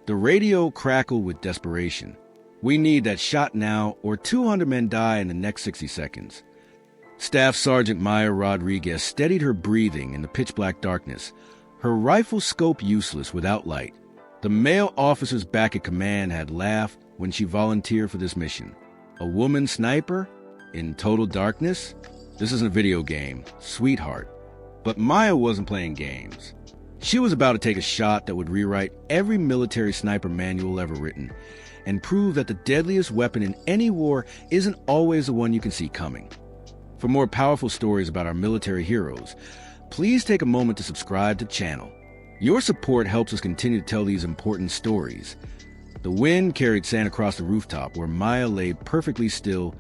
The radio crackled with desperation. "We need that shot now, or 200 men die in the next 60 seconds. Staff Sergeant Maya Rodriguez steadied her breathing in the pitch-black darkness, her rifle scope useless without light. The male officers back at command had laughed when she volunteered for this mission. A woman sniper? In total darkness? This isn't a video game, sweetheart." But Maya wasn't playing games. She was about to take a shot that would rewrite every military sniper manual ever written and prove that the deadliest weapon in any war isn't always the one you can see coming. For more powerful stories about our military heroes, please take a moment to subscribe to the channel. Your support helps us continue to tell these important stories. The wind carried sand across the rooftop where Maya lay perfectly still,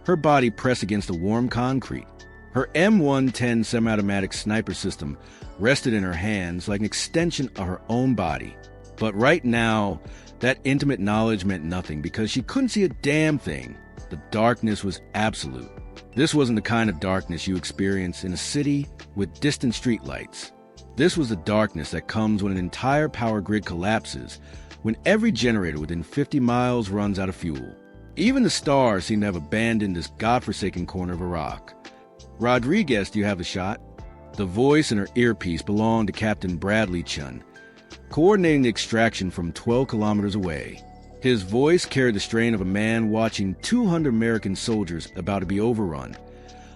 her body pressed against the warm concrete. Her M110 semi-automatic sniper system rested in her hands like an extension of her own body. But right now, that intimate knowledge meant nothing because she couldn't see a damn thing. The darkness was absolute. This wasn't the kind of darkness you experience in a city with distant streetlights. This was the darkness that comes when an entire power grid collapses, when every generator within 50 miles runs out of fuel. Even the stars seem to have abandoned this godforsaken corner of Iraq. "Rodriguez, do you have the shot?" The voice in her earpiece belonged to Captain Bradley Chun, coordinating the extraction from 12 kilometers away. His voice carried the strain of a man watching 200 American soldiers about to be overrun.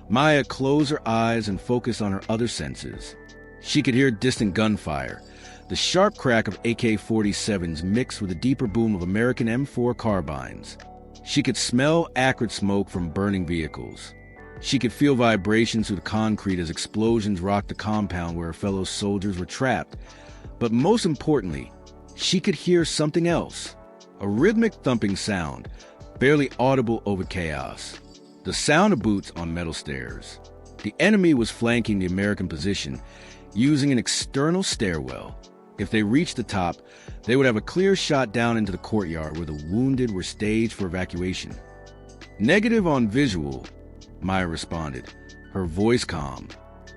Maya closed her eyes and focused on her other senses. She could hear distant gunfire, the sharp crack of AK-47s mixed with the deeper boom of American M4 carbines. She could smell acrid smoke from burning vehicles. She could feel vibrations through the concrete as explosions rocked the compound where her fellow soldiers were trapped. But most importantly, she could hear something else. A rhythmic thumping sound, barely audible over chaos. The sound of boots on metal stairs. The enemy was flanking the American position, using an external stairwell. If they reached the top, they would have a clear shot down into the courtyard where the wounded were staged for evacuation. "Negative on visual," Maya responded, her voice calm.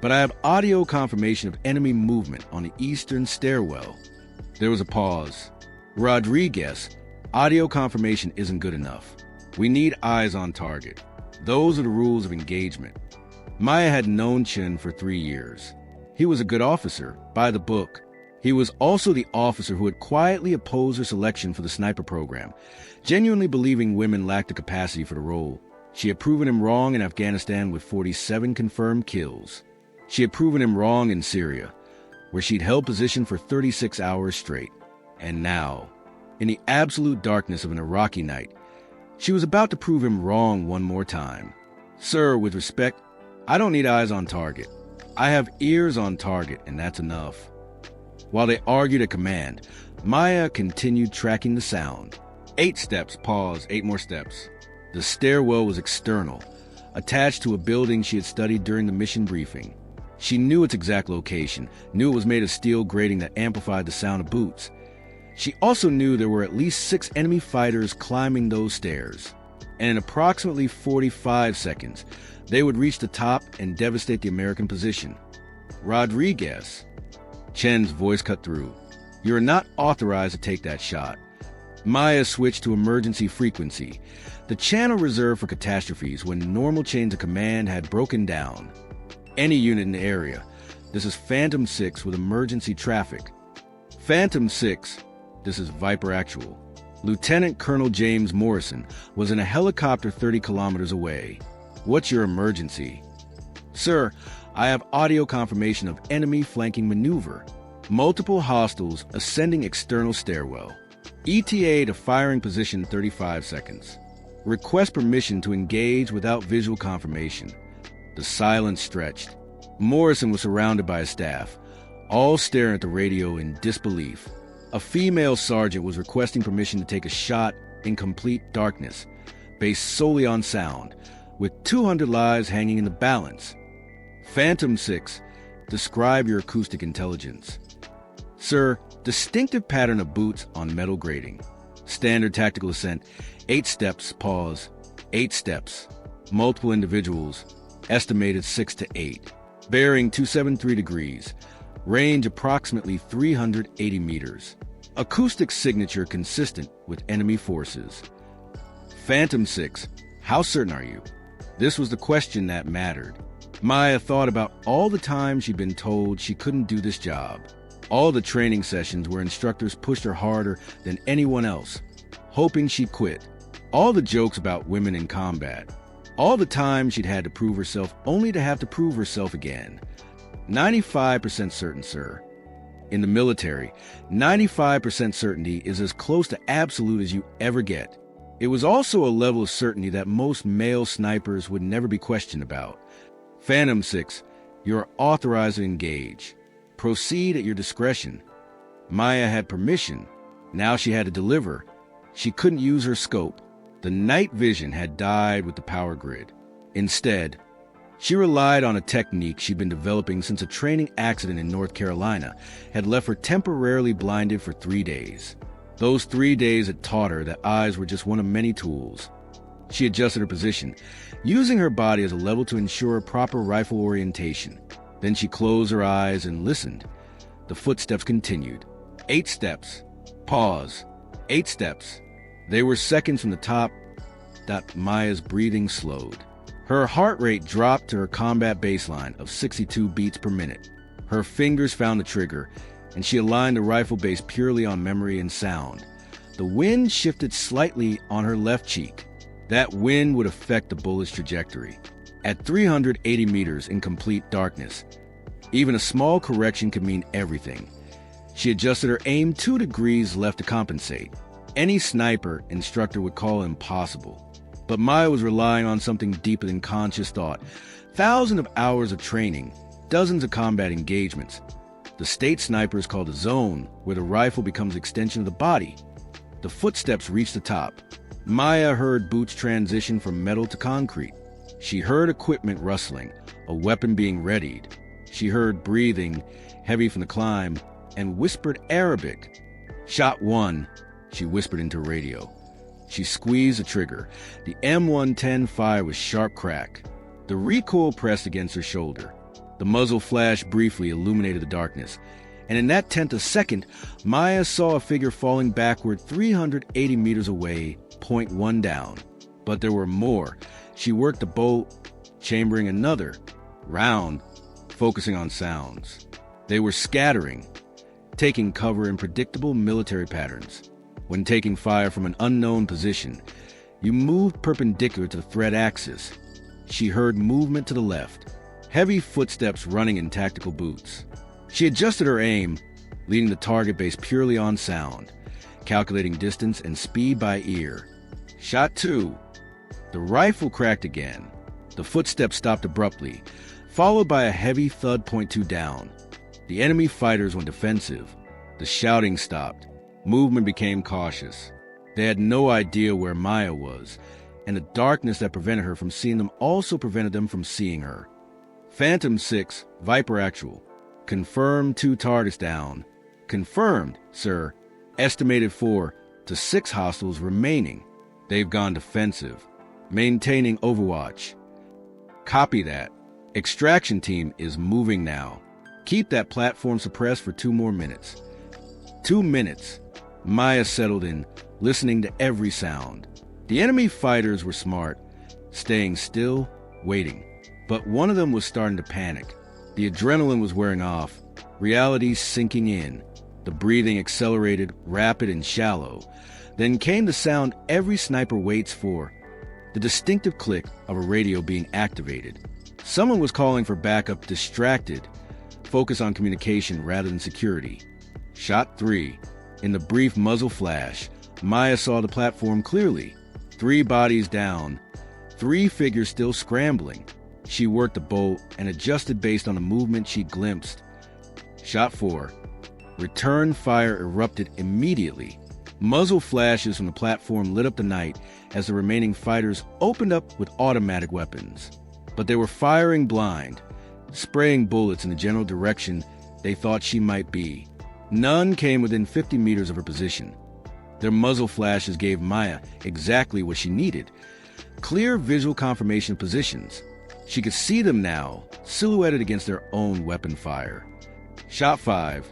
"But I have audio confirmation of enemy movement on the eastern stairwell." There was a pause. "Rodriguez, audio confirmation isn't good enough. We need eyes on target. Those are the rules of engagement." Maya had known Chen for 3 years. He was a good officer, by the book. He was also the officer who had quietly opposed her selection for the sniper program, genuinely believing women lacked the capacity for the role. She had proven him wrong in Afghanistan with 47 confirmed kills. She had proven him wrong in Syria, where she'd held position for 36 hours straight. And now, in the absolute darkness of an Iraqi night, she was about to prove him wrong one more time. "Sir, with respect, I don't need eyes on target. I have ears on target, and that's enough." While they argued at command, Maya continued tracking the sound. 8 steps, pause, 8 more steps. The stairwell was external, attached to a building she had studied during the mission briefing. She knew its exact location, knew it was made of steel grating that amplified the sound of boots. She also knew there were at least 6 enemy fighters climbing those stairs. And in approximately 45 seconds, they would reach the top and devastate the American position. "Rodriguez," Chen's voice cut through, "you are not authorized to take that shot." Maya switched to emergency frequency, the channel reserved for catastrophes when normal chains of command had broken down. "Any unit in the area. This is Phantom 6 with emergency traffic." "Phantom 6, this is Viper Actual. Lieutenant Colonel James Morrison was in a helicopter 30 kilometers away. What's your emergency?" "Sir, I have audio confirmation of enemy flanking maneuver. Multiple hostiles ascending external stairwell. ETA to firing position 35 seconds. Request permission to engage without visual confirmation." The silence stretched. Morrison was surrounded by his staff, all staring at the radio in disbelief. A female sergeant was requesting permission to take a shot in complete darkness, based solely on sound, with 200 lives hanging in the balance. "Phantom 6, describe your acoustic intelligence." "Sir, distinctive pattern of boots on metal grating. Standard tactical ascent, 8 steps, pause, 8 steps. Multiple individuals, estimated 6 to 8. Bearing 273 degrees. Range approximately 380 meters. Acoustic signature consistent with enemy forces. Phantom 6, how certain are you? This was the question that mattered. Maya thought about all the times she'd been told she couldn't do this job. All the training sessions where instructors pushed her harder than anyone else, hoping she'd quit. All the jokes about women in combat. All the times she'd had to prove herself only to have to prove herself again. 95% certain, sir. In the military, 95% certainty is as close to absolute as you ever get. It was also a level of certainty that most male snipers would never be questioned about. Phantom 6, you're authorized to engage. Proceed at your discretion. Maya had permission. Now she had to deliver. She couldn't use her scope. The night vision had died with the power grid. Instead, she relied on a technique she'd been developing since a training accident in North Carolina had left her temporarily blinded for 3 days. Those 3 days had taught her that eyes were just one of many tools. She adjusted her position, using her body as a level to ensure proper rifle orientation. Then she closed her eyes and listened. The footsteps continued. 8 steps. Pause. 8 steps. They were seconds from the top. Maya's breathing slowed. Her heart rate dropped to her combat baseline of 62 beats per minute. Her fingers found the trigger, and she aligned the rifle base purely on memory and sound. The wind shifted slightly on her left cheek. That wind would affect the bullet's trajectory. At 380 meters in complete darkness, even a small correction could mean everything. She adjusted her aim 2 degrees left to compensate. Any sniper instructor would call it impossible. But Maya was relying on something deeper than conscious thought. Thousands of hours of training, dozens of combat engagements. The state snipers called a zone, where the rifle becomes an extension of the body. The footsteps reached the top. Maya heard boots transition from metal to concrete. She heard equipment rustling, a weapon being readied. She heard breathing, heavy from the climb, and whispered Arabic. Shot 1, she whispered into radio. She squeezed the trigger. The M110 fired with sharp crack. The recoil pressed against her shoulder. The muzzle flash briefly illuminated the darkness, and in that tenth of a second, Maya saw a figure falling backward 380 meters away, point 1 down. But there were more. She worked the bolt, chambering another round, focusing on sounds. They were scattering, taking cover in predictable military patterns. When taking fire from an unknown position, you moved perpendicular to the threat axis. She heard movement to the left, heavy footsteps running in tactical boots. She adjusted her aim, leading the target base purely on sound, calculating distance and speed by ear. Shot 2. The rifle cracked again. The footsteps stopped abruptly, followed by a heavy thud, point 2 down. The enemy fighters went defensive. The shouting stopped. Movement became cautious. They had no idea where Maya was, and the darkness that prevented her from seeing them also prevented them from seeing her. Phantom 6, Viper actual. Confirmed 2 targets down. Confirmed, sir. Estimated 4 to 6 hostiles remaining. They've gone defensive. Maintaining overwatch. Copy that. Extraction team is moving now. Keep that platform suppressed for 2 more minutes. 2 minutes. Maya settled in, listening to every sound. The enemy fighters were smart, staying still, waiting. But one of them was starting to panic. The adrenaline was wearing off, reality sinking in. The breathing accelerated, rapid and shallow. Then came the sound every sniper waits for, the distinctive click of a radio being activated. Someone was calling for backup, distracted, focused on communication rather than security. Shot 3. In the brief muzzle flash, Maya saw the platform clearly. 3 bodies down, 3 figures still scrambling. She worked the bolt and adjusted based on the movement she glimpsed. Shot 4. Return fire erupted immediately. Muzzle flashes from the platform lit up the night as the remaining fighters opened up with automatic weapons. But they were firing blind, spraying bullets in the general direction they thought she might be. None came within 50 meters of her position. Their muzzle flashes gave Maya exactly what she needed. Clear visual confirmation of positions. She could see them now, silhouetted against their own weapon fire. Shot 5.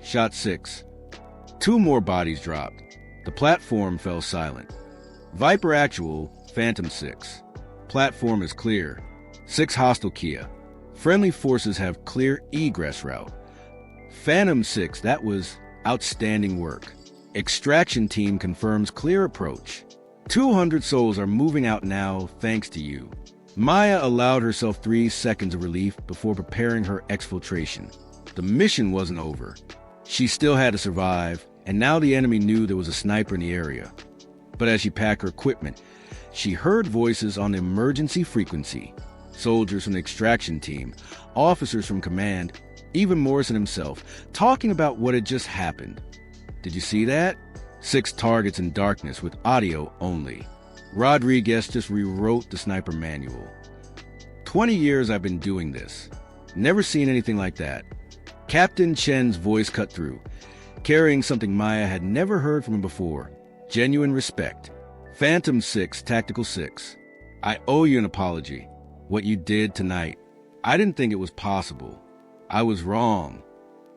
Shot 6. 2 more bodies dropped. The platform fell silent. Viper Actual, Phantom 6. Platform is clear. 6 hostile Kia. Friendly forces have clear egress route. Phantom 6, that was outstanding work. Extraction team confirms clear approach. 200 souls are moving out now thanks to you. Maya allowed herself 3 seconds of relief before preparing her exfiltration. The mission wasn't over. She still had to survive, and now the enemy knew there was a sniper in the area. But as she packed her equipment, she heard voices on the emergency frequency. Soldiers from the extraction team, officers from command, even Morrison himself, talking about what had just happened. Did you see that? 6 targets in darkness with audio only. Rodriguez just rewrote the sniper manual. 20 years I've been doing this. Never seen anything like that. Captain Chen's voice cut through, carrying something Maya had never heard from him before. Genuine respect. Phantom 6, Tactical 6. I owe you an apology. What you did tonight. I didn't think it was possible. I was wrong.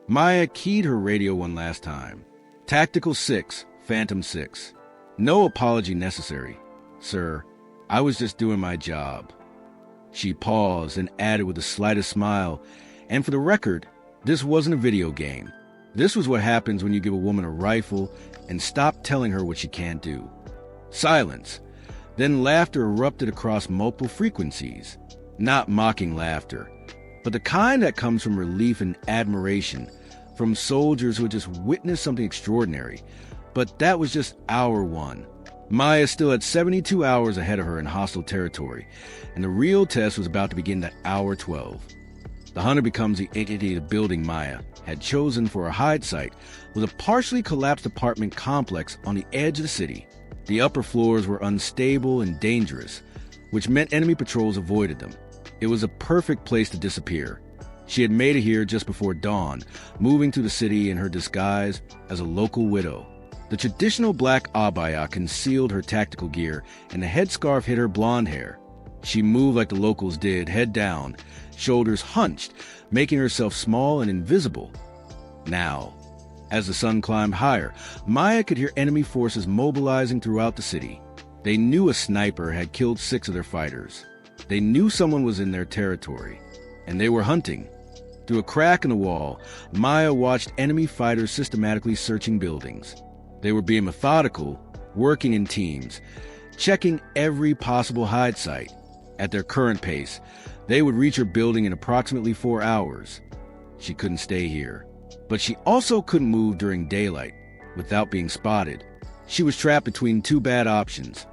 Maya keyed her radio one last time. Tactical 6, Phantom 6. No apology necessary. Sir, I was just doing my job. She paused and added with the slightest smile, and for the record, this wasn't a video game. This was what happens when you give a woman a rifle and stop telling her what she can't do. Silence. Then laughter erupted across multiple frequencies. Not mocking laughter, but the kind that comes from relief and admiration, from soldiers who had just witnessed something extraordinary. But that was just hour 1. Maya still had 72 hours ahead of her in hostile territory, and the real test was about to begin at hour 12. The hunter becomes the entity the building Maya had chosen for a hide site was a partially collapsed apartment complex on the edge of the city. The upper floors were unstable and dangerous, which meant enemy patrols avoided them. It was a perfect place to disappear. She had made it here just before dawn, moving to the city in her disguise as a local widow. The traditional black abaya concealed her tactical gear, and the headscarf hid her blonde hair. She moved like the locals did, head down, shoulders hunched, making herself small and invisible. Now, as the sun climbed higher, Maya could hear enemy forces mobilizing throughout the city. They knew a sniper had killed 6 of their fighters. They knew someone was in their territory, and they were hunting. Through a crack in the wall, Maya watched enemy fighters systematically searching buildings. They were being methodical, working in teams, checking every possible hide site. At their current pace, they would reach her building in approximately 4 hours. She couldn't stay here, but she also couldn't move during daylight without being spotted. She was trapped between 2 bad options: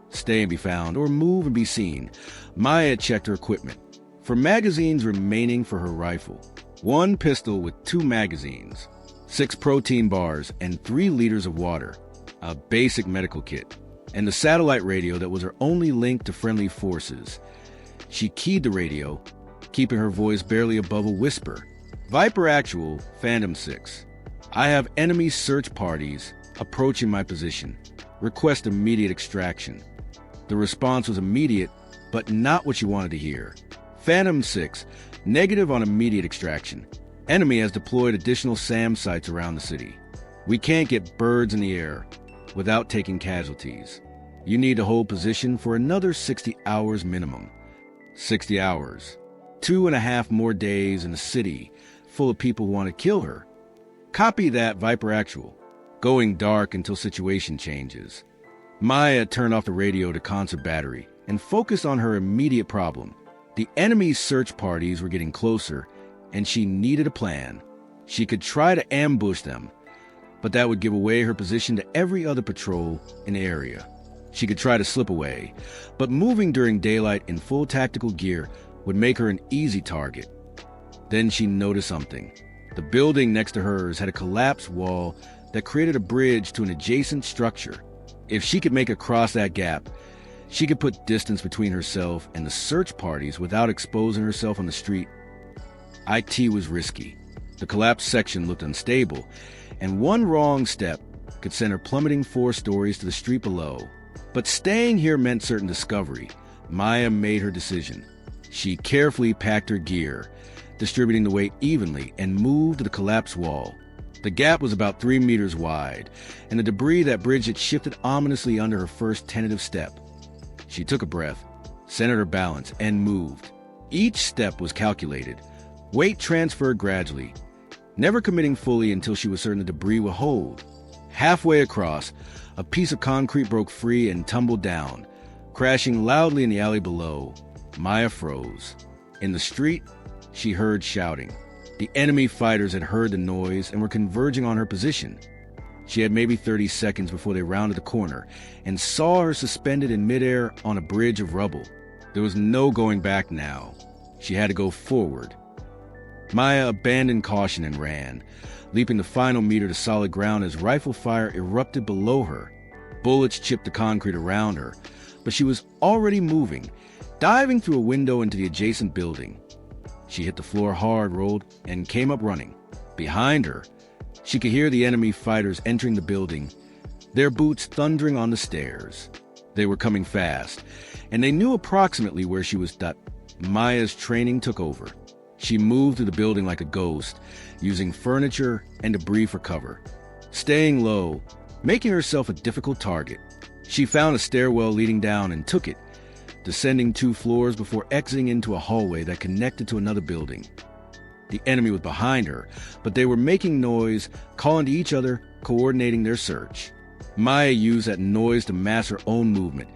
stay and be found, or move and be seen. Maya checked her equipment for magazines remaining for her rifle. 1 pistol with 2 magazines, 6 protein bars, and 3 liters of water, a basic medical kit, and the satellite radio that was her only link to friendly forces. She keyed the radio, keeping her voice barely above a whisper. Viper Actual, Phantom 6. I have enemy search parties approaching my position. Request immediate extraction. The response was immediate, but not what you wanted to hear. Phantom 6, negative on immediate extraction. Enemy has deployed additional SAM sites around the city. We can't get birds in the air without taking casualties. You need to hold position for another 60 hours minimum. 60 hours. 2.5 more days in a city full of people who want to kill her. Copy that, Viper Actual. Going dark until situation changes. Maya turned off the radio to conserve battery and focused on her immediate problem. The enemy's search parties were getting closer, and she needed a plan. She could try to ambush them, but that would give away her position to every other patrol in the area. She could try to slip away, but moving during daylight in full tactical gear would make her an easy target. Then she noticed something. The building next to hers had a collapsed wall that created a bridge to an adjacent structure. If she could make across that gap, she could put distance between herself and the search parties without exposing herself on the street. IT was risky. The collapsed section looked unstable, and one wrong step could send her plummeting 4 stories to the street below. But staying here meant certain discovery. Maya made her decision. She carefully packed her gear, distributing the weight evenly, and moved to the collapsed wall. The gap was about 3 meters wide, and the debris that bridged it shifted ominously under her first tentative step. She took a breath, centered her balance, and moved. Each step was calculated. Weight transferred gradually, never committing fully until she was certain the debris would hold. Halfway across, a piece of concrete broke free and tumbled down, crashing loudly in the alley below. Maya froze. In the street, she heard shouting. The enemy fighters had heard the noise and were converging on her position. She had maybe 30 seconds before they rounded the corner and saw her suspended in midair on a bridge of rubble. There was no going back now. She had to go forward. Maya abandoned caution and ran, leaping the final meter to solid ground as rifle fire erupted below her. Bullets chipped the concrete around her, but she was already moving, diving through a window into the adjacent building. She hit the floor hard, rolled, and came up running. Behind her, she could hear the enemy fighters entering the building, their boots thundering on the stairs. They were coming fast, and they knew approximately where she was. Maya's training took over. She moved through the building like a ghost, using furniture and debris for cover, staying low, making herself a difficult target. She found a stairwell leading down and took it, descending 2 floors before exiting into a hallway that connected to another building. The enemy was behind her, but they were making noise, calling to each other, coordinating their search. Maya used that noise to mask her own movement,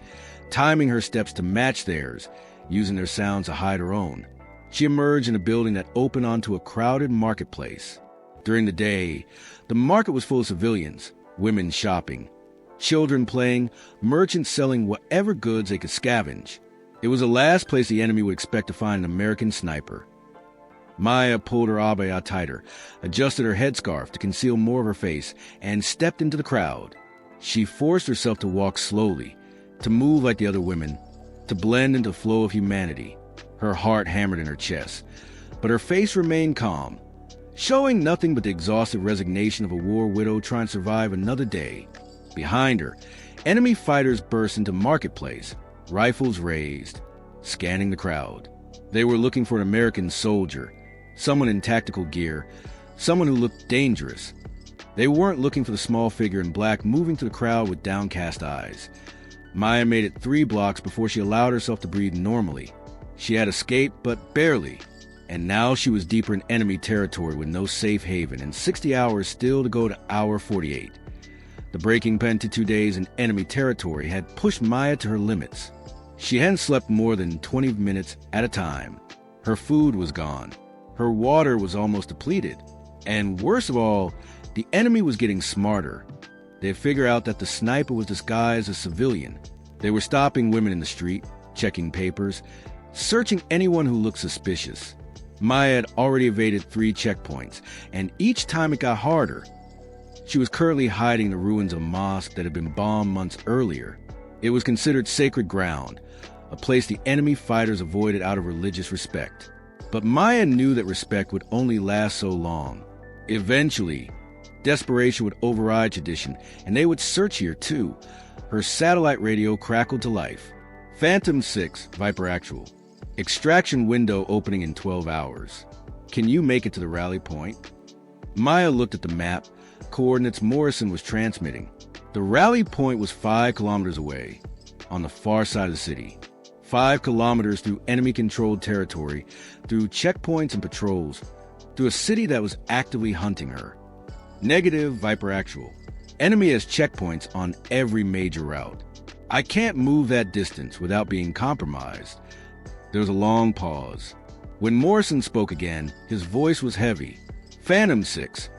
timing her steps to match theirs, using their sounds to hide her own. She emerged in a building that opened onto a crowded marketplace. During the day, the market was full of civilians, women shopping, children playing, merchants selling whatever goods they could scavenge. It was the last place the enemy would expect to find an American sniper. Maya pulled her abaya tighter, adjusted her headscarf to conceal more of her face, and stepped into the crowd. She forced herself to walk slowly, to move like the other women, to blend into the flow of humanity. Her heart hammered in her chest, but her face remained calm, showing nothing but the exhausted resignation of a war widow trying to survive another day. Behind her, enemy fighters burst into marketplace, rifles raised, scanning the crowd. They were looking for an American soldier, someone in tactical gear, someone who looked dangerous. They weren't looking for the small figure in black moving through the crowd with downcast eyes. Maya made it 3 blocks before she allowed herself to breathe normally. She had escaped, but barely, and now she was deeper in enemy territory with no safe haven and 60 hours still to go to hour 48. The breaking pen to 2 days in enemy territory had pushed Maya to her limits. She hadn't slept more than 20 minutes at a time. Her food was gone. Her water was almost depleted. And worst of all, the enemy was getting smarter. They figured out that the sniper was disguised as a civilian. They were stopping women in the street, checking papers, searching anyone who looked suspicious. Maya had already evaded 3 checkpoints, and each time it got harder. She was currently hiding in the ruins of a mosque that had been bombed months earlier. It was considered sacred ground, a place the enemy fighters avoided out of religious respect. But Maya knew that respect would only last so long. Eventually, desperation would override tradition, and they would search here too. Her satellite radio crackled to life. Phantom 6, Viper Actual. Extraction window opening in 12 hours. Can you make it to the rally point? Maya looked at the map, coordinates Morrison was transmitting. The rally point was 5 kilometers away, on the far side of the city. 5 kilometers through enemy-controlled territory, through checkpoints and patrols, through a city that was actively hunting her. Negative, Viper Actual. Enemy has checkpoints on every major route. I can't move that distance without being compromised. There was a long pause. When Morrison spoke again, his voice was heavy. Phantom 6,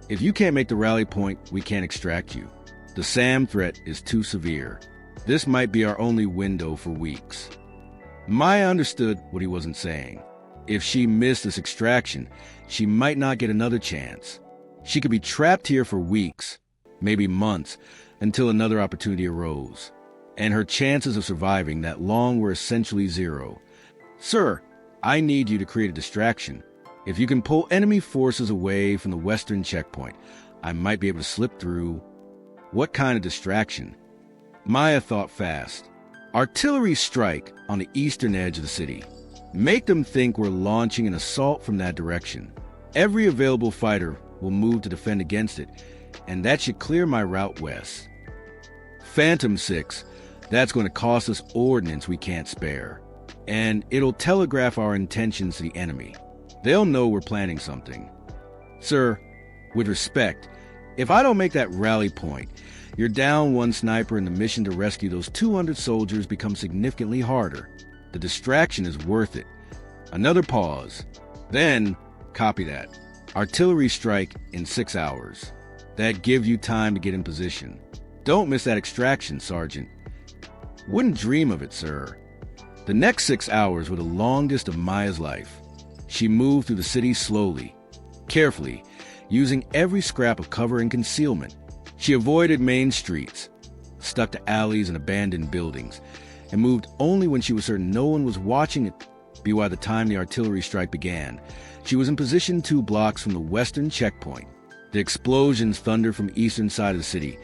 if you can't make the rally point, we can't extract you. The SAM threat is too severe. This might be our only window for weeks. Maya understood what he wasn't saying. If she missed this extraction, she might not get another chance. She could be trapped here for weeks, maybe months, until another opportunity arose. And her chances of surviving that long were essentially zero. Sir, I need you to create a distraction. If you can pull enemy forces away from the western checkpoint, I might be able to slip through. What kind of distraction? Maya thought fast. Artillery strike on the eastern edge of the city. Make them think we're launching an assault from that direction. Every available fighter will move to defend against it, and that should clear my route west. Phantom 6, that's going to cost us ordnance we can't spare, and it'll telegraph our intentions to the enemy. They'll know we're planning something. Sir, with respect, if I don't make that rally point, you're down one sniper and the mission to rescue those 200 soldiers becomes significantly harder. The distraction is worth it. Another pause. Then, copy that. Artillery strike in 6 hours. That gives you time to get in position. Don't miss that extraction, Sergeant. Wouldn't dream of it, sir. The next 6 hours were the longest of Maya's life. She moved through the city slowly, carefully, using every scrap of cover and concealment. She avoided main streets, stuck to alleys and abandoned buildings, and moved only when she was certain no one was watching it. By the time the artillery strike began, she was in position 2 blocks from the western checkpoint. The explosions thundered from the eastern side of the city,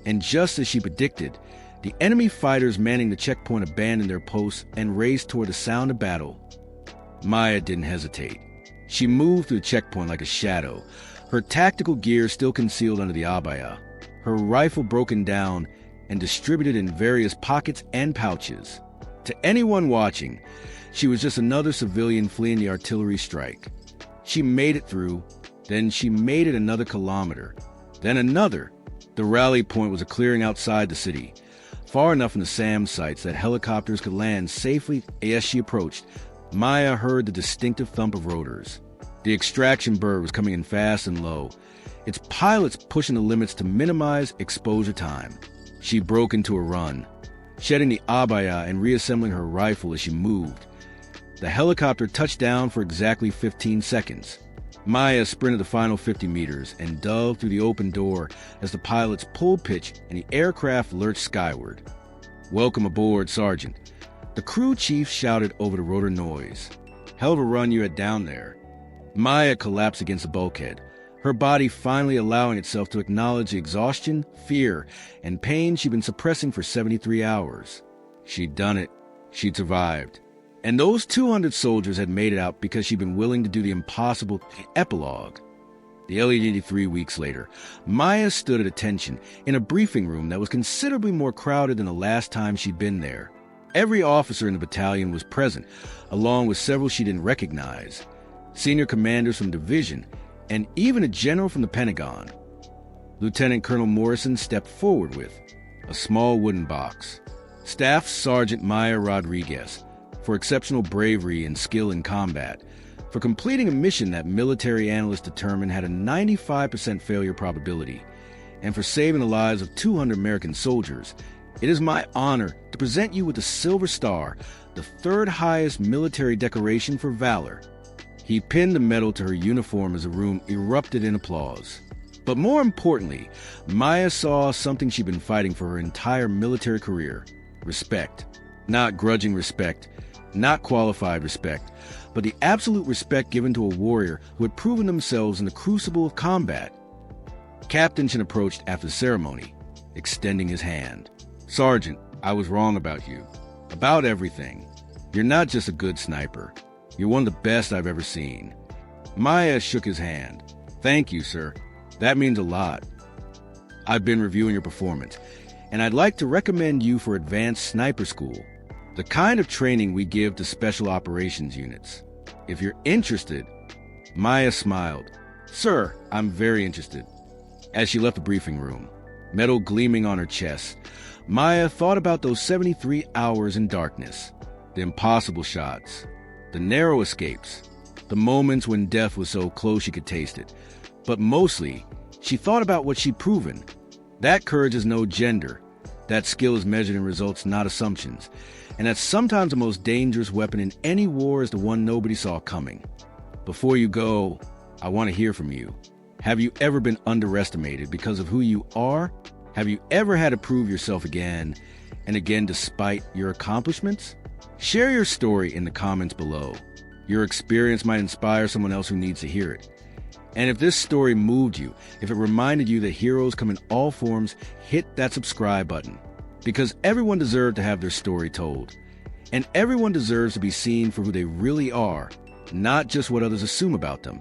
and just as she predicted, the enemy fighters manning the checkpoint abandoned their posts and raced toward the sound of battle. Maya didn't hesitate. She moved through the checkpoint like a shadow, her tactical gear still concealed under the abaya, her rifle broken down and distributed in various pockets and pouches. To anyone watching, she was just another civilian fleeing the artillery strike. She made it through, then she made it another kilometer, then another. The rally point was a clearing outside the city, far enough from the SAM sites that helicopters could land safely. As she approached, Maya heard the distinctive thump of rotors. The extraction bird was coming in fast and low, its pilots pushing the limits to minimize exposure time. She broke into a run, shedding the abaya and reassembling her rifle as she moved. The helicopter touched down for exactly 15 seconds. Maya sprinted the final 50 meters and dove through the open door as the pilots pulled pitch and the aircraft lurched skyward. "Welcome aboard, Sergeant," the crew chief shouted over the rotor noise. "Hell of a run you had down there." Maya collapsed against the bulkhead, her body finally allowing itself to acknowledge the exhaustion, fear, and pain she'd been suppressing for 73 hours. She'd done it. She'd survived. And those 200 soldiers had made it out because she'd been willing to do the impossible. Epilogue. The LED 3 weeks later, Maya stood at attention in a briefing room that was considerably more crowded than the last time she'd been there. Every officer in the battalion was present, along with several she didn't recognize. Senior commanders from division, and even a general from the Pentagon. Lieutenant Colonel Morrison stepped forward with a small wooden box. Staff Sergeant Maya Rodriguez, for exceptional bravery and skill in combat, for completing a mission that military analysts determined had a 95% failure probability, and for saving the lives of 200 American soldiers. It is my honor to present you with the Silver Star, the 3rd highest military decoration for valor. He pinned the medal to her uniform as the room erupted in applause. But more importantly, Maya saw something she'd been fighting for her entire military career: respect. Not grudging respect, not qualified respect, but the absolute respect given to a warrior who had proven themselves in the crucible of combat. Captain Chin approached after the ceremony, extending his hand. "Sergeant, I was wrong about you. About everything. You're not just a good sniper. You're one of the best I've ever seen." Maya shook his hand. "Thank you, sir. That means a lot. I've been reviewing your performance, and I'd like to recommend you for advanced sniper school, the kind of training we give to special operations units. If you're interested." Maya smiled. "Sir, I'm very interested." As she left the briefing room, metal gleaming on her chest, Maya thought about those 73 hours in darkness, the impossible shots, the narrow escapes, the moments when death was so close she could taste it. But mostly, she thought about what she'd proven. That courage is no gender. That skill is measured in results, not assumptions. And that sometimes the most dangerous weapon in any war is the one nobody saw coming. Before you go, I want to hear from you. Have you ever been underestimated because of who you are? Have you ever had to prove yourself again and again despite your accomplishments? Share your story in the comments below. Your experience might inspire someone else who needs to hear it. And if this story moved you, if it reminded you that heroes come in all forms, hit that subscribe button. Because everyone deserves to have their story told. And everyone deserves to be seen for who they really are, not just what others assume about them.